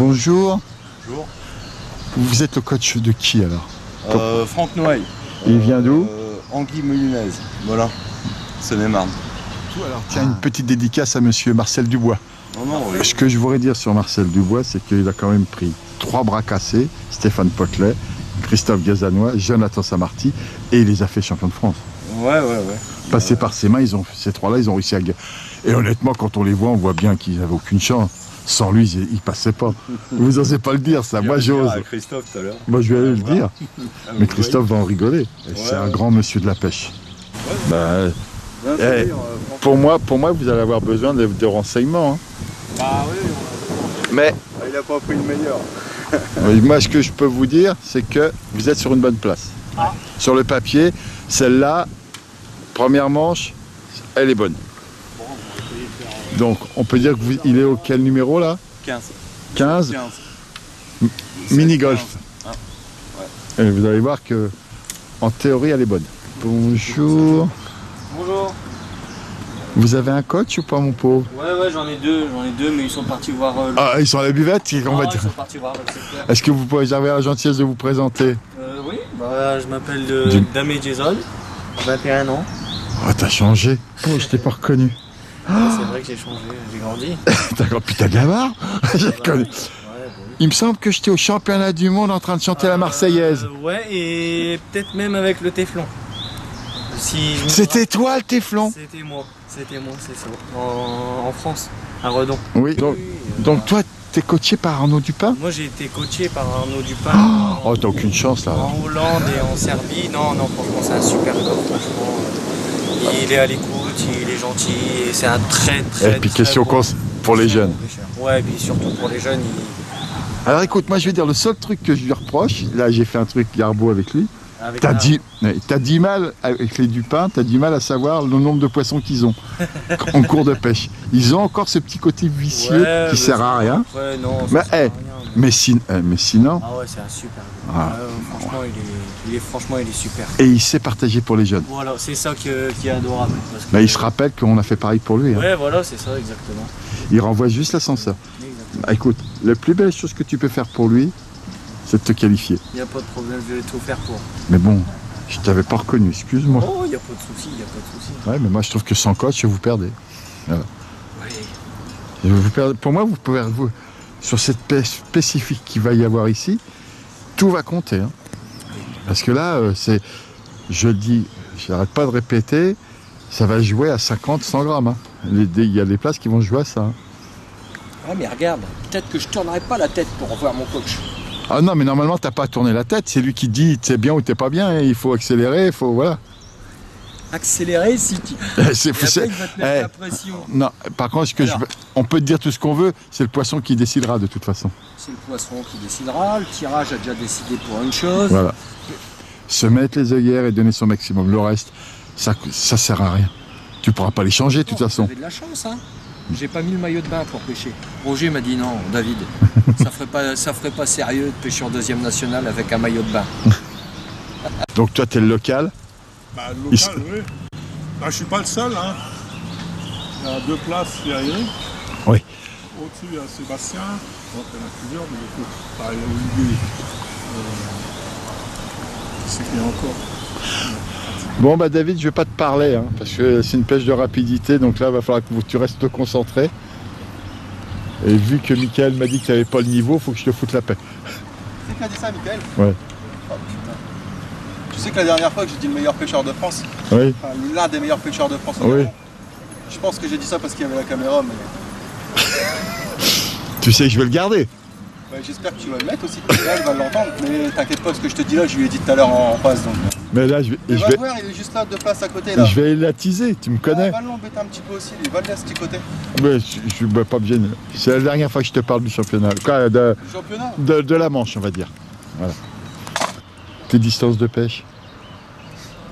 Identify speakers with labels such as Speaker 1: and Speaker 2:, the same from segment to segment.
Speaker 1: Bonjour.
Speaker 2: Bonjour.
Speaker 1: Vous êtes le coach de qui alors?
Speaker 2: Franck Noailles.
Speaker 1: Il vient d'où?
Speaker 2: Anguille Moulinaise. Voilà. Seine-et-Marne.
Speaker 1: Alors tiens, une petite dédicace à monsieur Marcel Dubois.
Speaker 2: Non, oui.
Speaker 1: Ce que je voudrais dire sur Marcel Dubois, c'est qu'il a quand même pris 3 bras cassés, Stéphane Potelet, Christophe Gazanois, Jonathan Samarty, et il les a fait champions de France.
Speaker 2: Ouais.
Speaker 1: Passé par ses mains, ces 3-là, ils ont réussi à gagner. Et honnêtement, quand on les voit, on voit bien qu'ils n'avaient aucune chance. Sans lui, ils ne passaient pas. Vous n'osez pas le dire, ça. Moi, j'ose.
Speaker 2: Christophe tout à l'heure.
Speaker 1: Moi, je vais aller le dire. Mais Christophe va en rigoler. C'est un grand monsieur de la pêche. Pour moi, vous allez avoir besoin de renseignements. Hein.
Speaker 2: Bah oui.
Speaker 1: Mais
Speaker 2: Il n'a pas pris le meilleur.
Speaker 1: moi, ce que je peux vous dire, c'est que vous êtes sur une bonne place.
Speaker 2: Ah.
Speaker 1: Sur le papier, celle-là, première manche, elle est bonne. Donc, on peut dire qu'il est au quel numéro là?
Speaker 2: 15.
Speaker 1: 15. Mini-golf.
Speaker 2: Ah.
Speaker 1: Et vous allez voir que, en théorie, elle est bonne. Bonjour.
Speaker 2: Bonjour.
Speaker 1: Vous avez un coach ou pas, mon pauvre?
Speaker 3: Ouais, j'en ai deux, mais ils sont partis voir.
Speaker 1: Ah, ils sont à la buvette, on va
Speaker 3: Ils
Speaker 1: dire.
Speaker 3: sont partis voir.
Speaker 1: Est-ce que vous pouvez avoir la gentillesse de vous présenter?
Speaker 3: Oui, je m'appelle Damé Jason, 21 ans.
Speaker 1: Oh, t'as changé. Oh, je t'ai pas reconnu.
Speaker 3: C'est vrai que j'ai changé, j'ai grandi.
Speaker 1: T'as grand putain de gamin. J'ai reconnu. Il me semble que j'étais au championnat du monde en train de chanter la Marseillaise.
Speaker 3: Ouais, et peut-être même avec le téflon.
Speaker 1: C'était toi le téflon?
Speaker 3: C'était moi, c'est ça. En France, à Redon.
Speaker 1: Oui. Donc toi, t'es coaché par Arnaud Dupin?
Speaker 3: Moi j'ai été coaché par Arnaud Dupin.
Speaker 1: Oh, t'as aucune chance là.
Speaker 3: En Hollande et en Serbie. Non, franchement, c'est un super gars, franchement. Il est à l'écoute, il est gentil, et c'est un très
Speaker 1: Et puis question pour les jeunes.
Speaker 3: Ouais, et puis surtout pour les jeunes.
Speaker 1: Alors écoute, moi je vais dire le seul truc que je lui reproche, là j'ai fait un truc garbo avec lui, t'as dit mal avec les Dupin, t'as du mal à savoir le nombre de poissons qu'ils ont en cours de pêche. Ils ont encore ce petit côté vicieux qui sert à rien.
Speaker 3: Ouais, non,
Speaker 1: mais,
Speaker 3: sert à rien,
Speaker 1: mais sinon...
Speaker 3: Ah ouais, c'est un super gars. Franchement, il est super.
Speaker 1: Et il sait partager pour les jeunes.
Speaker 3: Voilà, c'est ça qui est adorable. Parce que,
Speaker 1: mais il se rappelle qu'on a fait pareil pour lui.
Speaker 3: Ouais, voilà, c'est ça, exactement.
Speaker 1: Il renvoie juste l'ascenseur. Écoute, la plus belle chose que tu peux faire pour lui, c'est de te qualifier.
Speaker 3: Il n'y a pas de problème, je vais tout faire pour.
Speaker 1: Mais bon, je t'avais pas reconnu, excuse-moi.
Speaker 3: Oh, il n'y a pas de souci,
Speaker 1: Ouais, mais moi je trouve que sans coach, vous perdez. Voilà.
Speaker 3: Oui.
Speaker 1: Pour moi, vous pouvez, sur cette pêche spécifique qu'il va y avoir ici, tout va compter. Hein. Parce que là, je le dis, j'arrête pas de répéter, ça va jouer à 50, 100 grammes. Hein. Il y a des places qui vont jouer à ça. Hein.
Speaker 3: Ah mais regarde, peut-être que je tournerai pas la tête pour voir mon coach.
Speaker 1: Ah non, mais normalement, t'as pas à tourner la tête. C'est lui qui dit t'es bien ou t'es pas bien. Il faut accélérer, il faut... Voilà.
Speaker 3: Accélérer si tu...
Speaker 1: il va
Speaker 3: te mettre la pression.
Speaker 1: Non, par contre, on peut te dire tout ce qu'on veut, c'est le poisson qui décidera de toute façon.
Speaker 3: C'est le poisson qui décidera, le tirage a déjà décidé pour une chose.
Speaker 1: Voilà. Se mettre les œillères et donner son maximum. Le reste, ça sert à rien. Tu pourras pas les changer de toute façon.
Speaker 3: Vous avez de la chance, hein. J'ai pas mis le maillot de bain pour pêcher. Roger m'a dit non, David, ça ferait pas sérieux de pêcher en 2e nationale avec un maillot de bain.
Speaker 1: Donc toi, t'es le local?
Speaker 4: Bah, le local, oui. Bah, je suis pas le seul, hein. Il y a 2 places, il y a Eric.
Speaker 1: Oui.
Speaker 4: Au-dessus, il y a Sébastien. Donc, il y en a plusieurs, mais écoute, bah, il y a Olivier. C'est qu'il y a encore.
Speaker 1: Bon bah David, je vais pas te parler, hein, parce que c'est une pêche de rapidité, donc là il va falloir que tu restes concentré. Et vu que Michael m'a dit que tu n'avais pas le niveau, il faut que je te foute la paix.
Speaker 5: C'est qui a dit ça, Michael?
Speaker 1: Ouais.
Speaker 5: Oh, putain. Tu sais que la dernière fois que j'ai dit le meilleur pêcheur de France,
Speaker 1: oui.
Speaker 5: Enfin, l'un des meilleurs pêcheurs de France,
Speaker 1: oui.
Speaker 5: Je pense que j'ai dit ça parce qu'il y avait la caméra, mais...
Speaker 1: Tu sais que je vais le garder.
Speaker 5: Ouais, j'espère que tu vas le mettre aussi, là il va l'entendre, mais t'inquiète pas, ce que je te dis là, je lui ai dit tout à l'heure en face. Donc...
Speaker 1: Mais là, je vais...
Speaker 5: voir, il est juste là, 2 places à côté là.
Speaker 1: Je vais l'attiser, tu me connais.
Speaker 5: Va l'embêter un petit peu aussi, il va le laisser de côté.
Speaker 1: Mais je suis pas bien. C'est la dernière fois que je te parle du championnat. Quoi, de la Manche, on va dire. Voilà. Tes distances de pêche?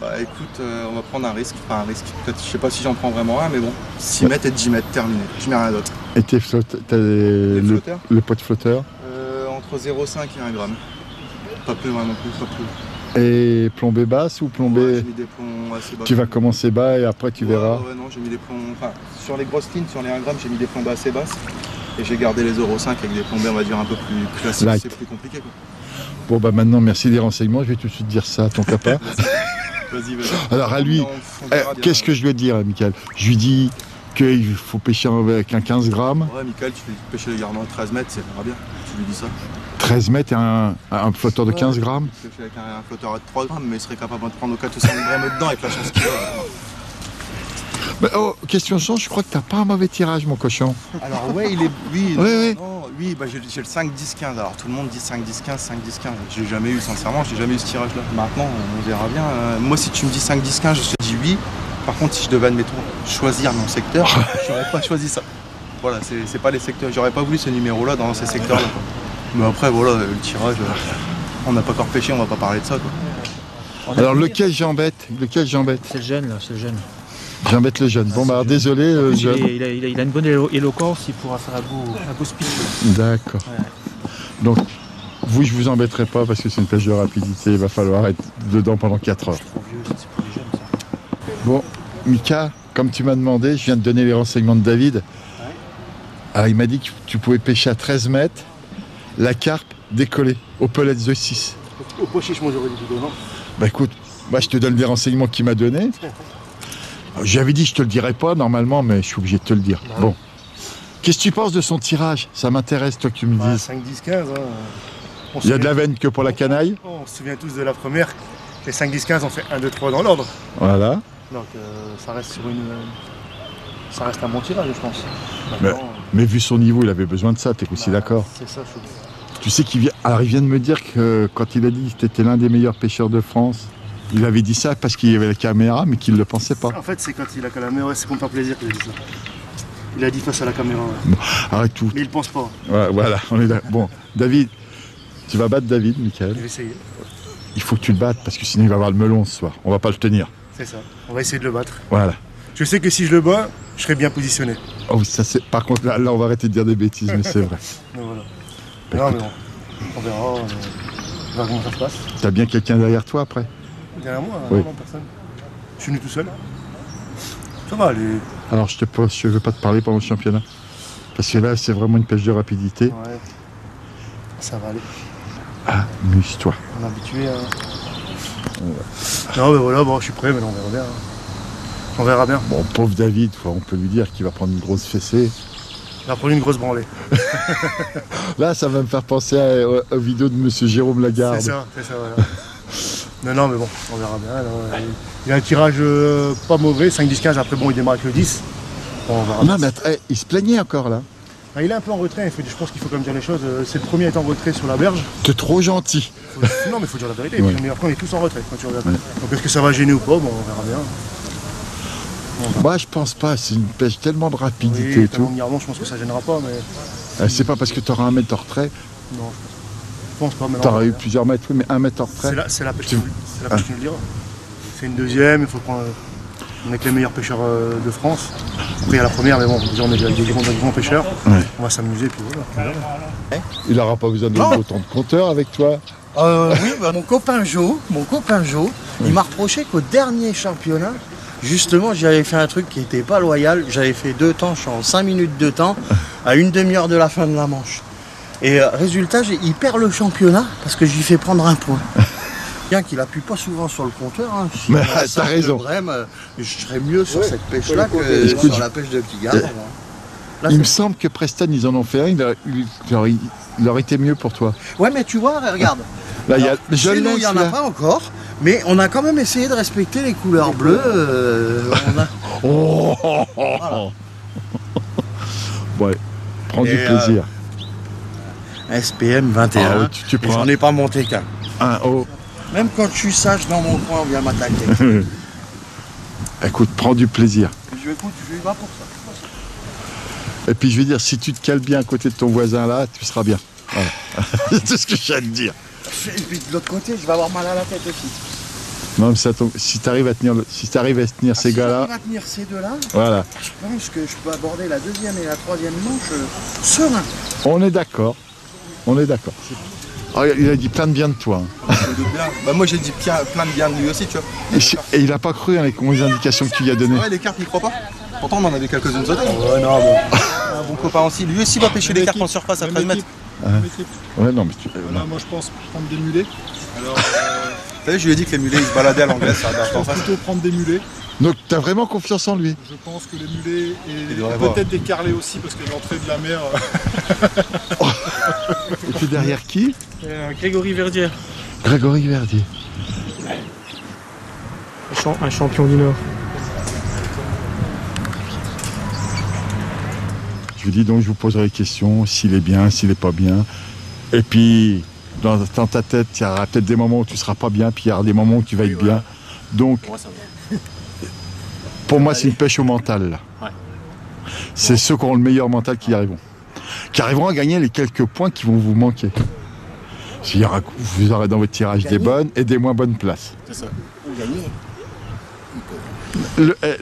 Speaker 5: Bah écoute, on va prendre un risque. Enfin un risque, peut-être, je sais pas si j'en prends vraiment un, mais bon. 6 mètres et 10 mètres, terminé. Je mets rien d'autre.
Speaker 1: Et tes flotteurs? Le pot de flotteur?
Speaker 5: Entre 0,5 et 1 gramme. Pas plus loin non plus, pas plus.
Speaker 1: Et plombée basse ou plombée...
Speaker 5: Ouais, j'ai mis des plombs assez bas.
Speaker 1: Tu vas commencer bas et après tu verras.
Speaker 5: Ouais, non, j'ai mis des plombs... Enfin, sur les grosses lignes, sur les 1 gramme, j'ai mis des plombes assez basses. Et j'ai gardé les 0,5 avec des plombées, on va dire, un peu plus classiques,
Speaker 1: Light.
Speaker 5: c'est plus compliqué quoi.
Speaker 1: Bon bah maintenant merci des renseignements, je vais tout de suite dire ça à ton copain.
Speaker 5: Vas-y.
Speaker 1: Alors à lui, qu'est-ce que je dois dire à Michael? Je lui dis qu'il faut pêcher avec un 15 grammes,
Speaker 5: Ouais, Michael, tu fais pêcher les gardons à 13 mètres, c'est bien. Tu lui dis ça.
Speaker 1: 13 mètres et un flotteur de 15 grammes.
Speaker 5: Tu pêches avec un flotteur à 3 grammes, mais il serait capable de prendre 4 ou 5 grammes dedans avec la chance qu'il a.
Speaker 1: Bah, oh, question de chance, je crois que t'as pas un mauvais tirage mon cochon.
Speaker 5: Alors ouais, il est... Oui,
Speaker 1: Oui.
Speaker 5: non, oui bah, j'ai le 5, 10, 15. Alors tout le monde dit 5, 10, 15, 5, 10, 15. Je l'ai jamais eu, sincèrement, j'ai jamais eu ce tirage-là. Maintenant, on verra bien. Moi, si tu me dis 5, 10, 15, je te dis oui. Par contre, si je devais, admettons, choisir mon secteur, j'aurais pas choisi ça. Voilà, c'est pas les secteurs. J'aurais pas voulu ce numéro-là dans ces secteurs-là. Mais après, voilà, le tirage, on n'a pas encore pêché, on va pas parler de ça. Quoi.
Speaker 1: Alors lequel j'embête?
Speaker 6: C'est le jeune là, c'est le jeune.
Speaker 1: J'embête le jeune. Bon bah alors, désolé le jeune.
Speaker 6: Il a une bonne éloquence, il pourra faire un beau speech.
Speaker 1: D'accord.
Speaker 6: Ouais.
Speaker 1: Donc vous je vous embêterai pas parce que c'est une pêche de rapidité, il va falloir être dedans pendant 4 heures.
Speaker 6: C'est trop vieux, c'est pour les jeunes ça.
Speaker 1: Bon, Mika, comme tu m'as demandé, je viens de donner les renseignements de David. Alors il m'a dit que tu pouvais pêcher à 13 mètres, la carpe décollée, au pellet de 6.
Speaker 7: Au pochiche, moi j'aurais dit plutôt, non?
Speaker 1: Bah écoute, moi je te donne les renseignements qu'il m'a donnés. J'avais dit je te le dirais pas normalement, mais je suis obligé de te le dire.
Speaker 7: Bah.
Speaker 1: Bon. Qu'est-ce que tu penses de son tirage? Ça m'intéresse toi que tu me dises.
Speaker 7: 5, 10, 15. Hein.
Speaker 1: Il y a de la veine que pour la canaille.
Speaker 7: On se souvient tous de la première. Les 5, 10, 15 on fait 1, 2, 3 dans l'ordre.
Speaker 1: Voilà.
Speaker 7: Donc ça reste sur une. Ça reste un bon tirage, je pense.
Speaker 1: Mais vu son niveau, il avait besoin de ça, t'es aussi d'accord?
Speaker 7: C'est ça, je trouve.
Speaker 1: Tu sais qu'il vient. Alors il vient de me dire que quand il a dit que tu étais l'un des meilleurs pêcheurs de France, il avait dit ça parce qu'il y avait la caméra, mais qu'il ne le pensait pas.
Speaker 7: En fait, c'est quand il a la caméra, c'est pour me faire plaisir qu'il a dit ça. Il a dit face à la caméra. Ouais.
Speaker 1: Arrête tout.
Speaker 7: Mais il pense pas.
Speaker 1: Ouais, voilà, on est là. Bon, David, tu vas battre David, Michael.
Speaker 7: Je vais essayer.
Speaker 1: Il faut que tu le battes parce que sinon il va avoir le melon ce soir. On va pas le tenir.
Speaker 7: C'est ça. On va essayer de le battre.
Speaker 1: Voilà.
Speaker 7: Je sais que si je le bats, je serai bien positionné.
Speaker 1: Oh, ça c'est. Par contre, là, on va arrêter de dire des bêtises, mais c'est vrai.
Speaker 7: Donc voilà.
Speaker 1: Bah,
Speaker 7: Non,
Speaker 1: écoute,
Speaker 7: mais bon. On verra. On verra comment ça se passe.
Speaker 1: T'as bien quelqu'un derrière toi après?
Speaker 7: Derrière moi,
Speaker 1: Oui.
Speaker 7: non, personne. Je suis venu tout seul. Ça va aller.
Speaker 1: Alors je ne veux pas te parler pendant le championnat. Parce que là, c'est vraiment une pêche de rapidité.
Speaker 7: Ouais. Ça va aller.
Speaker 1: Amuse-toi.
Speaker 7: On est habitué. Hein. Non, mais voilà, bon, je suis prêt, mais on verra bien. Hein. On verra bien.
Speaker 1: Bon, pauvre David, on peut lui dire qu'il va prendre une grosse fessée.
Speaker 7: Il a pris une grosse branlée.
Speaker 1: Là, ça va me faire penser aux vidéos de Monsieur Jérôme Lagarde.
Speaker 7: C'est ça, voilà. Non, mais bon, on verra bien. Alors, il a un tirage pas mauvais, 5, 10, 15. Après, bon, il démarre avec le 10. Bon, on verra bien.
Speaker 1: Non, mais attends, il se plaignait encore là.
Speaker 7: Ah, il est un peu en retrait, je pense qu'il faut quand même dire les choses. C'est le premier à être en retrait sur la berge.
Speaker 1: T'es trop gentil.
Speaker 7: Non, mais il faut dire la vérité.
Speaker 1: Ouais.
Speaker 7: Mais après, on est tous en retrait quand tu regardes.
Speaker 1: Ouais.
Speaker 7: Donc, est-ce que ça va gêner ou pas? Bon, on verra bien.
Speaker 1: Moi, je pense pas. C'est une pêche tellement de rapidité
Speaker 7: Oui,
Speaker 1: et tout.
Speaker 7: je pense que ça gênera pas, mais
Speaker 1: C'est pas parce que t'auras 1 mètre en retrait.
Speaker 7: non, je pense pas. Mais non,
Speaker 1: T'auras
Speaker 7: on
Speaker 1: eu
Speaker 7: verra bien.
Speaker 1: plusieurs mètres, oui, mais 1 mètre en retrait.
Speaker 7: C'est la pêche qui nous le dira. C'est une deuxième, il faut prendre. On est avec les meilleurs pêcheurs de France. Après, il y a la première, mais bon, déjà, on est avec des grands pêcheurs.
Speaker 1: Ouais.
Speaker 7: On va s'amuser, puis voilà.
Speaker 1: Il n'aura pas besoin de autant de compteurs avec toi.
Speaker 8: Oui, bah, mon copain Joe, il m'a reproché qu'au dernier championnat, justement, j'avais fait un truc qui n'était pas loyal. J'avais fait 2 temps, je suis en 5 minutes de temps, à une demi-heure de la fin de la manche. Et résultat, il perd le championnat parce que j'y fais prendre un point. Bien qu'il appuie pas souvent sur le compteur. Hein. Si
Speaker 1: Mais
Speaker 8: on a
Speaker 1: t'as raison.
Speaker 8: Brême, je serais mieux sur cette pêche-là que
Speaker 1: Écoute,
Speaker 8: sur la pêche de petit gars. Là,
Speaker 1: Il me semble que Preston, ils en ont fait un. Il aurait été mieux pour toi.
Speaker 8: Ouais, mais tu vois, regarde.
Speaker 1: Là, il y a.
Speaker 8: Alors,
Speaker 1: Je
Speaker 8: chez nous,
Speaker 1: laisse,
Speaker 8: il n'y en a
Speaker 1: là.
Speaker 8: pas encore, mais on a quand même essayé de respecter les couleurs bleues.
Speaker 1: Oh,
Speaker 8: Voilà.
Speaker 1: Ouais, prends
Speaker 8: Et,
Speaker 1: du plaisir.
Speaker 8: SPM 21,
Speaker 1: Ah oui, tu
Speaker 8: et
Speaker 1: prends
Speaker 8: j'en ai pas monté qu'un.
Speaker 1: un haut.
Speaker 8: Même quand je suis sage dans mon coin, on vient m'attaquer.
Speaker 1: Écoute, prends du plaisir.
Speaker 8: Je vais pas pour ça.
Speaker 1: Et puis je vais dire, si tu te cales bien à côté de ton voisin là, tu seras bien. Voilà. C'est tout ce que j'ai à te dire.
Speaker 8: Et puis de l'autre côté, je vais avoir mal à la tête aussi.
Speaker 1: Non, mais ça tombe- si tu arrives à tenir, ces gars-là,
Speaker 8: Si on va tenir ces deux-là,
Speaker 1: voilà.
Speaker 8: je pense que je peux aborder la deuxième et la troisième manche serein.
Speaker 1: On est d'accord. On est d'accord. Ah, il a dit plein de bien de toi. Hein.
Speaker 5: Bah, moi j'ai dit plein de bien de lui aussi, tu vois.
Speaker 1: Et il a pas cru hein, les indications que tu lui as données.
Speaker 5: Ouais, les cartes, il croit pas. Pourtant, on en avait quelques-unes sautées.
Speaker 7: Ouais, non, bon.
Speaker 5: bon copain aussi. Lui aussi va pêcher les carpes en surface à 13 mètres.
Speaker 1: Ouais, non, mais tu...
Speaker 4: Voilà, moi je pense prendre des mulets. Alors,
Speaker 5: Vous savez, je lui ai dit que les mulets ils se baladaient à l'anglaise sur la berge d'en face.
Speaker 4: plutôt prendre des mulets.
Speaker 1: Donc t'as vraiment confiance en lui?
Speaker 4: Je pense que les mulets
Speaker 5: Il
Speaker 4: et
Speaker 5: devrait voir.
Speaker 4: peut-être des carlets aussi parce que l'entrée de la mer.
Speaker 1: Et puis derrière qui?
Speaker 6: Grégory Verdier,
Speaker 1: Grégory Verdier.
Speaker 6: un champion du Nord.
Speaker 1: Je lui dis donc, je vous poserai des questions, s'il est bien, s'il est pas bien. Et puis, dans ta tête, il y aura peut-être des moments où tu seras pas bien, puis il y aura des moments où tu vas être bien. Donc, pour moi, c'est une pêche au mental, là.
Speaker 6: Ouais.
Speaker 1: C'est ceux qui ont le meilleur mental qui y arriveront. Qui arriveront à gagner les quelques points qui vont vous manquer. Vous aurez dans votre tirage des bonnes et des moins bonnes places.
Speaker 8: C'est ça. Gagner.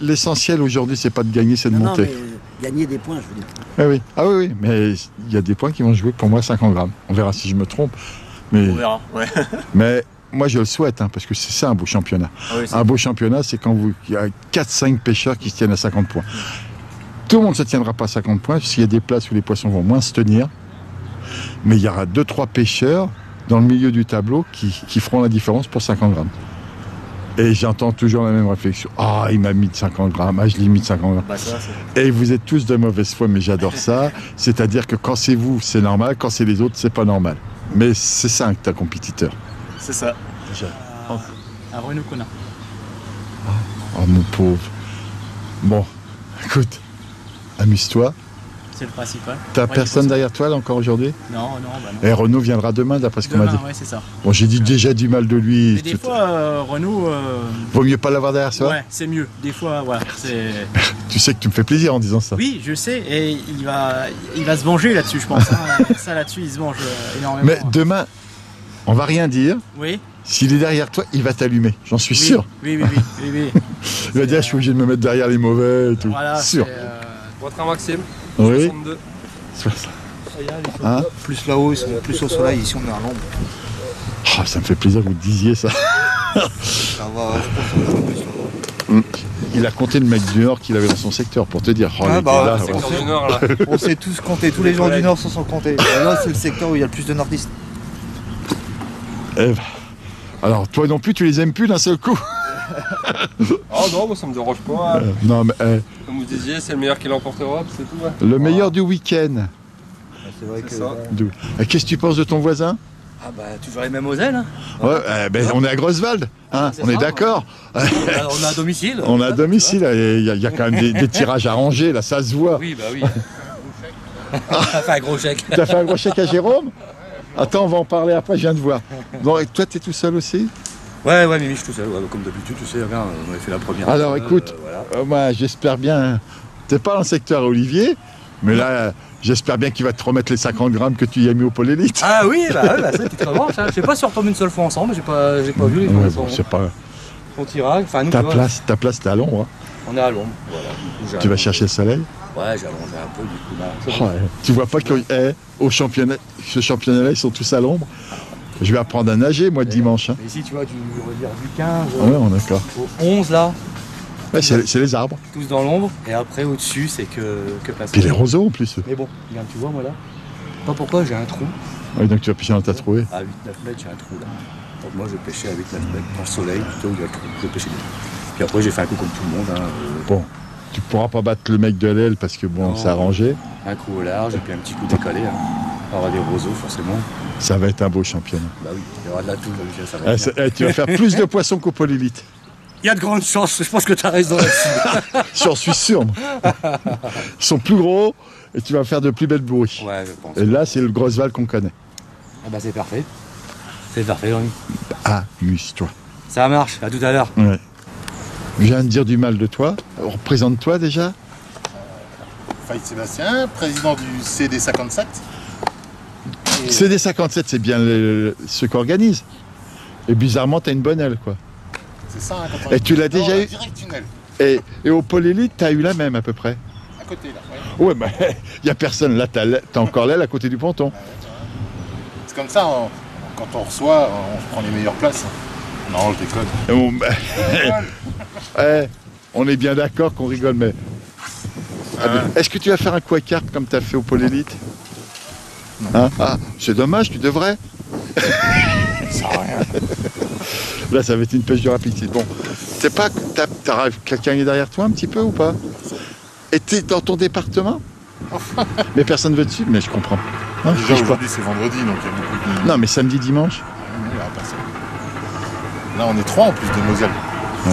Speaker 1: L'essentiel aujourd'hui, c'est pas de gagner, c'est de
Speaker 8: Non,
Speaker 1: monter.
Speaker 8: mais gagner des points, je veux dire.
Speaker 1: Ah oui. Ah oui, mais il y a des points qui vont jouer pour moi 50 grammes. On verra si je me trompe. Mais,
Speaker 3: On verra, ouais.
Speaker 1: mais moi je le souhaite, hein, parce que c'est ça un beau championnat.
Speaker 3: Ah oui,
Speaker 1: Un beau championnat, c'est quand il y a 4-5 pêcheurs qui se tiennent à 50 points. Tout le monde ne se tiendra pas à 50 points, parce qu'il y a des places où les poissons vont moins se tenir. Mais il y aura 2-3 pêcheurs dans le milieu du tableau qui feront la différence pour 50 grammes. Et j'entends toujours la même réflexion. Ah, il m'a mis de 50 grammes, ah, je l'ai mis de 50 grammes.
Speaker 3: Bah, ça, c'est...
Speaker 1: Et vous êtes tous de mauvaise foi, mais j'adore ça. C'est-à-dire que quand c'est vous, c'est normal, quand c'est les autres, c'est pas normal. Mais c'est ça que t'es un compétiteur.
Speaker 3: c'est ça.
Speaker 6: À Renaud Connard.
Speaker 1: Oh mon pauvre. Bon, écoute, amuse-toi.
Speaker 6: C'est le principal.
Speaker 1: T'as
Speaker 6: Ouais,
Speaker 1: personne
Speaker 6: il faut
Speaker 1: derrière toi là encore aujourd'hui?
Speaker 6: Non, bah non.
Speaker 1: Et Renaud viendra demain d'après ce qu'on m'a dit.
Speaker 6: Demain, ouais, c'est ça.
Speaker 1: Bon, j'ai dit déjà du mal de lui.
Speaker 6: Mais des fois, Renaud,
Speaker 1: Vaut mieux pas l'avoir derrière soi?
Speaker 6: ouais, c'est mieux. Des fois, voilà, c'est...
Speaker 1: Tu sais que tu me fais plaisir en disant ça.
Speaker 6: Oui, je sais, et il va se venger là-dessus, je pense. Hein. Ça, là-dessus, il se venge énormément.
Speaker 1: Mais demain, on va rien dire.
Speaker 6: Oui,
Speaker 1: S'il est derrière toi, il va t'allumer. J'en suis sûr.
Speaker 6: oui.
Speaker 1: Il va dire, je suis obligé de me mettre derrière les mauvais et tout.
Speaker 6: Voilà,
Speaker 1: sûr.
Speaker 2: Votre Maxime,
Speaker 1: Oui.
Speaker 2: 62.
Speaker 1: Hein?
Speaker 8: Plus là-haut, ils sont plus au soleil, ici on est à l'ombre.
Speaker 1: Oh, ça me fait plaisir que vous disiez ça.
Speaker 8: Ça va, je pense qu'on est plus là-haut.
Speaker 1: Il a compté le mec du Nord qu'il avait dans son secteur pour te dire. Oh,
Speaker 8: Ah
Speaker 1: les
Speaker 8: bah,
Speaker 1: gars, là,
Speaker 8: c'est
Speaker 1: ouais.
Speaker 2: Secteur du Nord, là.
Speaker 8: On sait tous compter, tous les gens du Nord se sont comptés. Et là, c'est le secteur où il y a le plus de nordistes.
Speaker 1: Eh ben, alors, toi non plus, tu les aimes plus d'un seul coup.
Speaker 2: Oh non, moi ça me dérange pas.
Speaker 1: Non, mais
Speaker 2: Comme vous disiez, c'est le meilleur qui l'emportera, c'est tout. Ouais.
Speaker 1: le meilleur du week-end.
Speaker 8: C'est vrai
Speaker 2: C'est ça.
Speaker 1: Qu'est-ce que tu penses de ton voisin?
Speaker 6: Ah bah, toujours les mêmes Moselle. Hein.
Speaker 1: Ouais, ben, on est à Grosswald, hein,
Speaker 6: C'est
Speaker 1: on est
Speaker 6: ça,
Speaker 1: d'accord.
Speaker 6: On a à domicile.
Speaker 1: On est à domicile, il y a quand même des tirages à ranger, là, ça se voit.
Speaker 6: Oui, bah oui. Ça fait un gros chèque.
Speaker 1: T'as fait un gros chèque à Jérôme? Attends, on va en parler après, je viens de voir. Bon, et toi, t'es tout seul aussi?
Speaker 9: Ouais, Mimi, je suis tout seul, ouais, comme d'habitude, tu sais, regarde, on avait fait la première.
Speaker 1: Alors écoute,
Speaker 9: voilà.
Speaker 1: moi j'espère bien, t'es pas dans le secteur Olivier, mais là j'espère bien qu'il va te remettre les 50 grammes que tu y as mis au pôle élite.
Speaker 6: Ah oui, bah c'est une petite revanche. Hein. Je sais pas si on retombe une seule fois ensemble, j'ai pas vu les
Speaker 1: Ouais,
Speaker 6: fois.
Speaker 1: bon, c'est pas
Speaker 6: On tirage, enfin nous,
Speaker 1: ta
Speaker 6: tu vois,
Speaker 1: place, t'es à l'ombre. Hein.
Speaker 6: on est à l'ombre. Voilà. Du coup,
Speaker 1: Tu vas chercher le soleil.
Speaker 9: Ouais, j'ai allongé un peu, du coup, là.
Speaker 1: Oh, ouais. Tu vois pas que au championnat, ce championnat-là, ils sont tous à l'ombre. Je vais apprendre à nager moi dimanche. Hein.
Speaker 6: Mais ici, tu vois, du 15
Speaker 1: Ouais, on est d'accord.
Speaker 6: au 11 là,
Speaker 1: Ouais, c'est les arbres.
Speaker 6: tous dans l'ombre. Et après, au-dessus, c'est que place.
Speaker 1: Puis les roseaux en plus.
Speaker 6: Mais bon, regarde, tu vois, moi là, pas pourquoi j'ai un trou.
Speaker 1: Ouais, donc tu vas pêcher dans ta trouée.
Speaker 9: À 8-9 mètres, j'ai un trou, là. Donc moi, je pêchais à 8-9 mètres, dans le soleil, plutôt où il y a le trou, je pêchais bien. Puis après, j'ai fait un coup comme tout le monde, hein,
Speaker 1: Bon, tu pourras pas battre le mec de l'aile parce que bon,
Speaker 9: Non.
Speaker 1: c'est arrangé.
Speaker 9: un coup au large, et puis un petit coup décalé. Hein. Il y aura des roseaux, forcément.
Speaker 1: Ça va être un beau championnat.
Speaker 9: Bah oui, il y aura de la toux, donc ça va être bien.
Speaker 1: Tu vas faire plus de poissons qu'au pôle élite.
Speaker 6: Il y a de grandes chances, je pense que tu as raison là-dessus.
Speaker 1: J'en suis sûr. Moi. Ils sont plus gros et tu vas faire de plus belles bourries.
Speaker 9: Ouais, je pense.
Speaker 1: Et là, c'est le Grosswald qu'on connaît.
Speaker 6: Ah bah c'est parfait. C'est parfait, Jean-Mi.
Speaker 1: Amuse-toi.
Speaker 6: Ça marche, à tout à l'heure.
Speaker 1: Ouais. Je viens de dire du mal de toi. Représente-toi déjà.
Speaker 10: Faïd Sébastien, président du CD57. Et
Speaker 1: CD57, c'est bien ceux qui organisent. Et bizarrement, t'as une bonne aile, quoi.
Speaker 10: c'est ça, hein, quand on
Speaker 1: Et tu l'as déjà eu
Speaker 10: direct tunnel,
Speaker 1: et au pôle élite, t'as eu la même à peu près.
Speaker 10: à côté là. Ouais.
Speaker 1: Ouais, mais il y a personne. Là, t'as encore l'aile à côté du ponton.
Speaker 10: C'est comme ça, quand on reçoit, on prend les meilleures places. Non, je déconne.
Speaker 1: Et on est bien d'accord qu'on rigole, mais Est-ce que tu vas faire un coup à carpe comme tu as fait au Pôle Élite?
Speaker 10: Non.
Speaker 1: Hein? Ah, c'est dommage, tu devrais.
Speaker 10: Ça sert à rien.
Speaker 1: Là, ça va être une pêche de rapidité. Bon, c'est pas, t'as quelqu'un est derrière toi un petit peu ou pas? Et t'es dans ton département? Mais personne ne veut te suivre, mais je comprends. Hein,
Speaker 10: Déjà aujourd'hui c'est vendredi, donc il y a beaucoup de...
Speaker 1: Non, mais samedi, dimanche?
Speaker 10: Il y a personne. Là on est 3 en plus de Moselle,
Speaker 1: Ouais.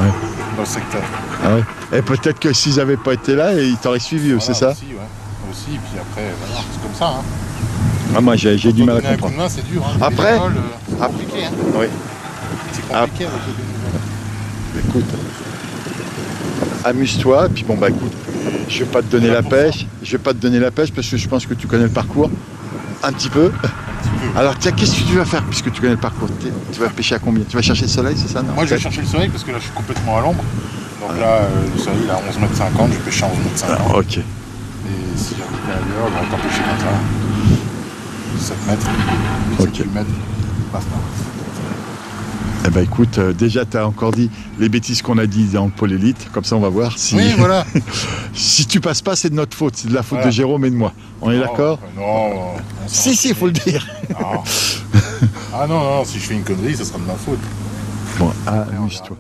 Speaker 10: dans le secteur.
Speaker 1: Ah ouais. Et peut-être que s'ils n'avaient pas été là, ils t'auraient suivi, eux, c'est ça?
Speaker 10: Aussi, ouais. Aussi, puis après, voilà, c'est comme ça. Hein.
Speaker 1: Ah, moi, j'ai du mal à
Speaker 10: Donner un coup de
Speaker 1: comprendre.
Speaker 10: main, c'est dur. Hein.
Speaker 1: Après,
Speaker 10: c'est compliqué. Hein.
Speaker 1: Oui.
Speaker 10: C'est compliqué avec le bénévolat.
Speaker 1: Écoute, amuse-toi, puis bon, bah écoute, je vais pas te donner la pêche. Je vais pas te donner la pêche parce que je pense que tu connais le parcours. Un petit peu. Alors, tiens, qu'est-ce que tu vas faire puisque tu connais le parcours? Tu vas pêcher à combien? Tu vas chercher le soleil, c'est ça? Non,
Speaker 10: Moi, je vais chercher le soleil parce que là, je suis complètement à l'ombre. Donc là, le soleil, il est à 11,50 m, je vais pêcher à 11,50 m.
Speaker 1: Ah, ok.
Speaker 10: Et si j'habitais ailleurs, j'aurais pas pêché comme ça. 7 mètres, 8 mètres, basta.
Speaker 1: Eh ben écoute, déjà tu as encore dit les bêtises qu'on a dit dans le Pôle Élite, comme ça on va voir si...
Speaker 10: Oui, voilà.
Speaker 1: Si tu passes pas, c'est de notre faute, c'est de la faute
Speaker 10: Voilà.
Speaker 1: de Jérôme et de moi. On est d'accord?
Speaker 10: Non.
Speaker 1: Si, il faut le dire.
Speaker 10: Non. Ah non, si je fais une connerie, ça sera de ma faute.
Speaker 1: Bon, amuse-toi.